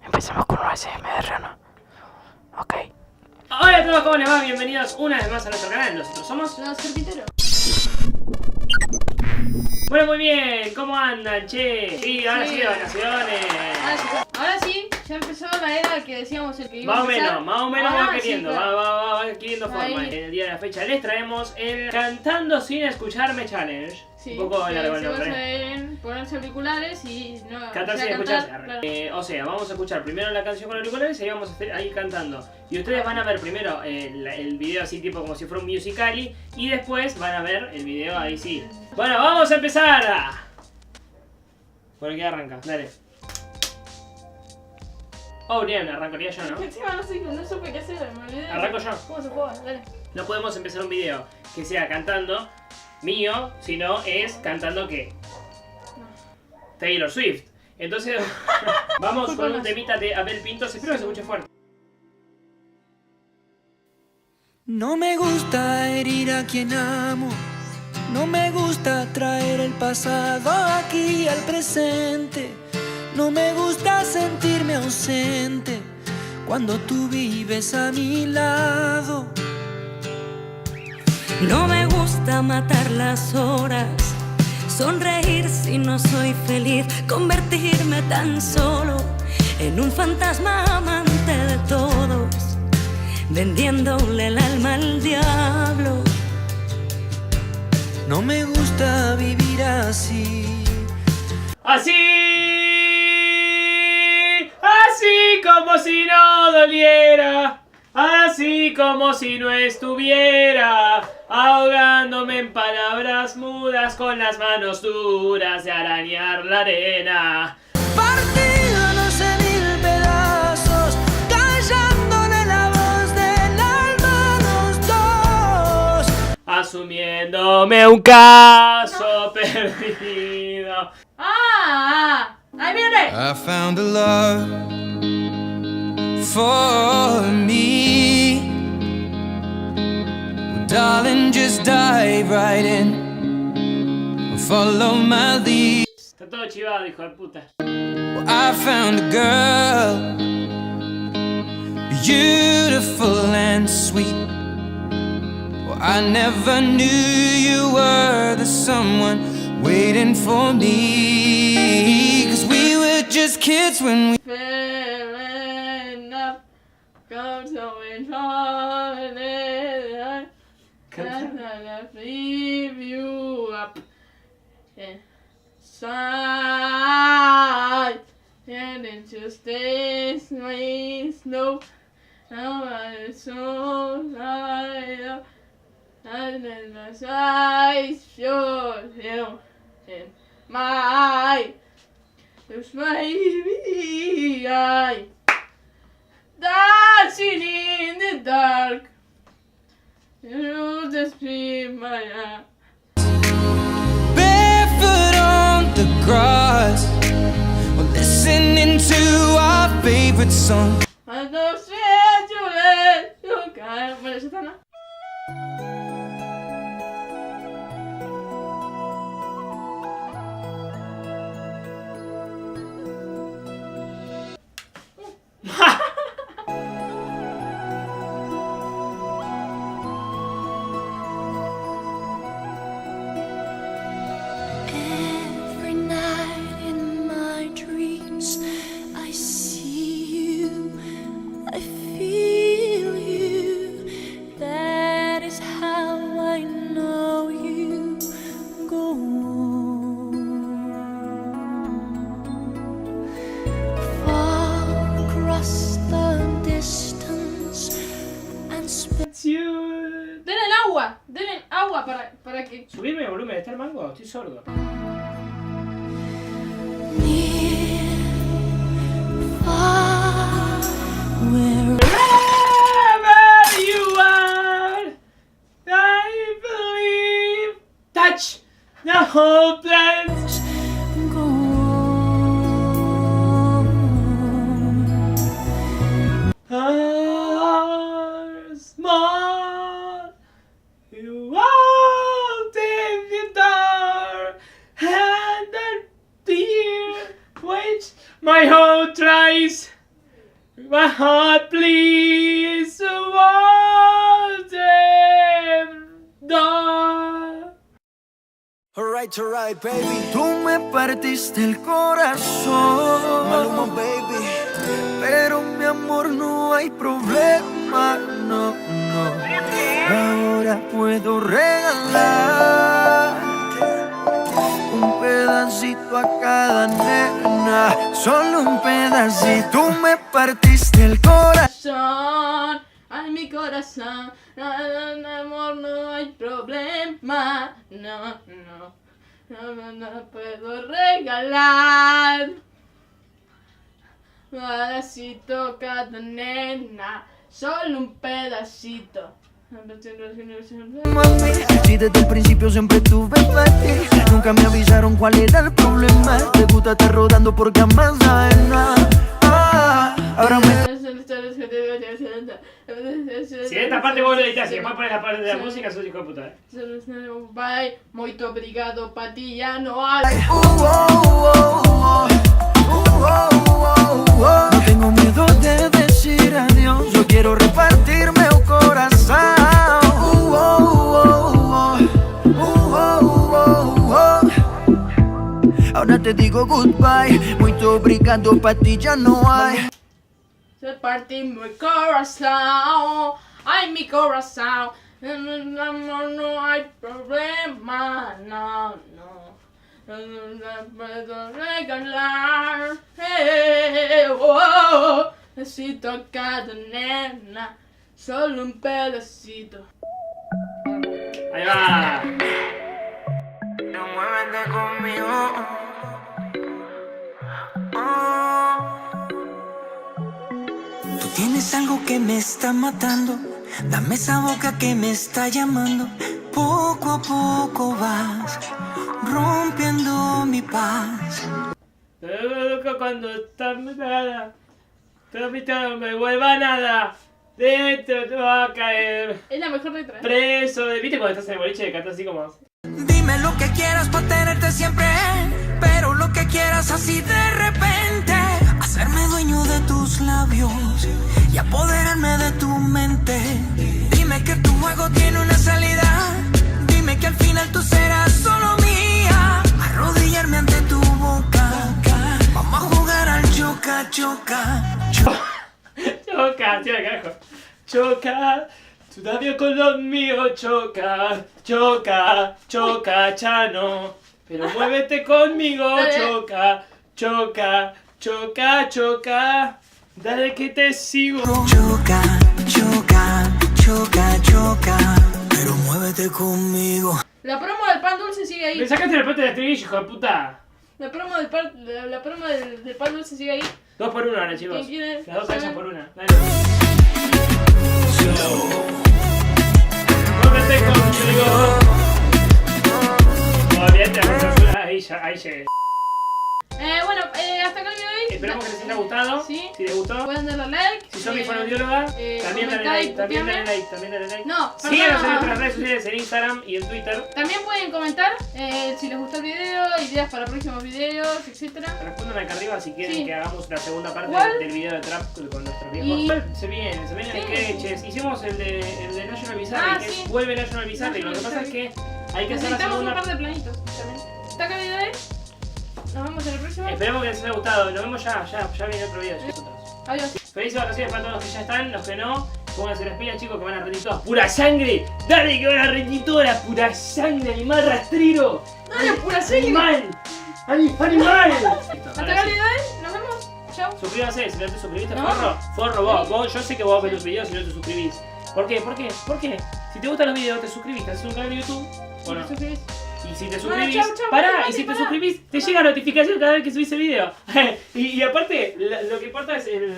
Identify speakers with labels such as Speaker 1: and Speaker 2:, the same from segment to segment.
Speaker 1: Empezamos con un ASMR, ¿no? Ok.
Speaker 2: Hola a todos, ¿cómo les va? Bienvenidos una vez más a nuestro canal. Nosotros somos
Speaker 3: Los carpinteros.
Speaker 2: Bueno, muy bien, ¿cómo andan, che? Sí, ahora sí de vacaciones.
Speaker 3: Ahora sí, ya empezó la era que decíamos el que iba
Speaker 2: Más
Speaker 3: a
Speaker 2: o
Speaker 3: empezar.
Speaker 2: menos va queriendo,
Speaker 3: sí, claro.
Speaker 2: va adquiriendo forma.
Speaker 3: Ahí.
Speaker 2: En el día de la fecha les traemos el Cantando sin escucharme challenge.
Speaker 3: Sí,
Speaker 2: Un poco
Speaker 3: que
Speaker 2: largo el
Speaker 3: se basa
Speaker 2: nombre.
Speaker 3: en ponerse auriculares y no
Speaker 2: Cantar
Speaker 3: o sea,
Speaker 2: sin escucharse.
Speaker 3: claro.
Speaker 2: O sea, vamos a escuchar primero la canción con auriculares y ahí vamos a ir cantando. Y ustedes van a ver primero el video así tipo como si fuera un musical.ly y después van a ver el video ahí sí. Bueno, vamos a empezar. Bueno, ¿qué arranca? Dale. Oh, bien, arrancaría yo, ¿no?
Speaker 3: Encima no supe qué hacer, me olvidé.
Speaker 2: Arranco yo.
Speaker 3: ¿Cómo se juega? Dale.
Speaker 2: No podemos empezar un video que sea cantando mío, sino es cantando ¿qué? Taylor Swift. Entonces, vamos con un temita de Abel Pintos. Espero que se escuche fuerte.
Speaker 4: No me gusta herir a quien amo, no me gusta traer el pasado aquí al presente, no me gusta sentirme ausente cuando tú vives a mi lado.
Speaker 5: No me gusta matar las horas, sonreír si no soy feliz, convertirme tan solo en un fantasma amante de todos, vendiéndole el alma al diablo.
Speaker 4: No me gusta vivir así.
Speaker 2: Así como si no doliera, así como si no estuviera, ahogándome en palabras mudas con las manos duras de arañar la arena.
Speaker 4: Partidos en mil pedazos, callándole la voz del alma a los dos.
Speaker 2: Asumiéndome un caso perdido.
Speaker 3: ¡Ahí viene!
Speaker 4: I found a love for me. Well, darling, just dive right in, follow my lead.
Speaker 2: Está todo chivado, hijo de puta.
Speaker 4: Well, I found a girl, beautiful and sweet. Well, I never knew you were the someone waiting for me, 'cause we were just kids when we
Speaker 3: Fair enough. Come so in holiday. Gonna leave you up inside. And it just stays my snow. Now I'm so tired. And then my eyes show you in my there's maybe I dancing in the dark. You just be my eye.
Speaker 4: barefoot on the grass, well, listening to our favorite song.
Speaker 3: I don't see you let you go. Bueno, ya está, ¿no?
Speaker 5: Every night in my dreams I see you, I feel you. That is how I know you go on. Far across the distance and
Speaker 3: Denle agua para que
Speaker 2: Subirme el volumen, ¿está el mango? Estoy sordo.
Speaker 5: near, far, where
Speaker 2: Wherever you are, I believe. Touch the whole planet.
Speaker 5: go on.
Speaker 2: Are small, you walked in the dark, and the dear which my heart tries My heart please want them die.
Speaker 4: Alright, baby. Tú me partiste el corazón, Maluma, baby. Pero mi amor, no hay problema, no. Ahora puedo regalar un pedacito a cada nena, solo un pedacito. Tú me partiste el corazón.
Speaker 3: Ay, mi corazón, amor, no hay problema, no puedo regalar un pedacito cada nena, solo un pedacito.
Speaker 4: Mami, si desde el principio siempre tuve para ti, nunca me avisaron cuál era el problema. Te gusta estar rodando por camas ajenas. Ahora me...
Speaker 2: Si esta parte vos lo editas y después pones la parte de la música, sos hijo de puta.
Speaker 3: Bye, muito obrigado, Pati, ya no hay.
Speaker 4: No tengo miedo de decir adiós, yo quiero repartirme un corazón. Ahora te digo goodbye, muito obrigado, pa' ti ya no hay.
Speaker 3: Se partí mi corazón, ay, mi corazón, no hay problema, no puedo regalar, necesito a cada nena, solo un pedacito.
Speaker 2: Ahí va.
Speaker 4: No muévete conmigo. Tú tienes algo que me está matando. Dame esa boca que me está llamando. Poco a poco vas rompiendo mi paz.
Speaker 2: Cuando está nada, todo no me vuelva nada. Dentro te va a caer.
Speaker 3: Es la mejor letra.
Speaker 2: Preso de... ¿Viste cuando estás en el boliche y cantas así como?
Speaker 4: Dime lo que quieras para tenerte siempre, pero lo que quieras así de repente. Hacerme dueño de tus labios y apoderarme de tu mente. Dime que tu juego tiene una salida. Dime que al final tú serás solo mía. Arrodillarme ante tu boca. Vamos a jugar al choca.
Speaker 2: Choca, tira carajo. Choca, tu labio con los míos, choca, chano. Pero muévete conmigo, choca. Dale que te sigo.
Speaker 4: Choca. Pero muévete conmigo.
Speaker 3: La promo del pan dulce sigue ahí.
Speaker 2: Me sacaste la parte del estribillo, hijo de puta.
Speaker 3: La promo del pan dulce sigue ahí.
Speaker 2: 2 por 1 ahora, chicos.
Speaker 3: ¿Quién quiere?
Speaker 2: Las 2 canchas por una. Dale. Muévete conmigo. Olvídate de la censura, ahí llegué.
Speaker 3: Bueno, hasta acá el video de hoy.
Speaker 2: Esperamos que les haya gustado.
Speaker 3: Sí.
Speaker 2: Si les gustó,
Speaker 3: Pueden darle like.
Speaker 2: si son mi fonoaudióloga, también dale
Speaker 3: comentar y
Speaker 2: like, también dale
Speaker 3: copiarme.
Speaker 2: like, también dale like.
Speaker 3: No,
Speaker 2: Síganos en
Speaker 3: perdón.
Speaker 2: nuestras redes sociales en Instagram y en Twitter.
Speaker 3: También pueden comentar si les gustó el video, ideas para próximos videos, etc.
Speaker 2: Respondan acá arriba si quieren
Speaker 3: Sí.
Speaker 2: que hagamos la segunda parte
Speaker 3: ¿Cuál?
Speaker 2: del video de trap con nuestros viejos.
Speaker 3: Y-
Speaker 2: Se vienen
Speaker 3: Sí.
Speaker 2: sketches. Hicimos el de National Bizarre, que
Speaker 3: sí.
Speaker 2: es vuelve National Bizarre. Lo que pasa es que hay que hacer la
Speaker 3: Necesitamos un
Speaker 2: segunda.
Speaker 3: par de planitos también. Hasta acá el video de hoy. Nos vemos en el próximo.
Speaker 2: Esperemos que les haya gustado. Nos vemos ya viene otro video, chicos.
Speaker 3: Adiós.
Speaker 2: Felices vacaciones para todos los que ya están, los que no. Pónganse las pilas, chicos, que van a rendir todas. ¡Pura sangre! ¡Dale que van a rendir toda la pura sangre! ¡Animal rastrero!
Speaker 3: Dale, pura sangre.
Speaker 2: ¡Animal! ¡Animal! Listo,
Speaker 3: Hasta
Speaker 2: ahora
Speaker 3: acá el
Speaker 2: sí.
Speaker 3: video de hoy. Nos vemos. Chao.
Speaker 2: Suscríbanse, si no te suscribiste,
Speaker 3: No.
Speaker 2: forro vos, yo sé que vos ves los videos y no te suscribís. ¿Por qué? Si te gustan los videos, te suscribís, te haces un canal de YouTube, ¿o no?
Speaker 3: ¿Te suscribís?
Speaker 2: Y si te
Speaker 3: Bueno,
Speaker 2: suscribís,
Speaker 3: chau,
Speaker 2: pará,
Speaker 3: Mati,
Speaker 2: y si te
Speaker 3: pará.
Speaker 2: suscribís, te llega notificación cada vez que subís el video. y aparte, lo que importa es el...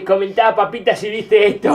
Speaker 2: Comentá, papita, si viste esto.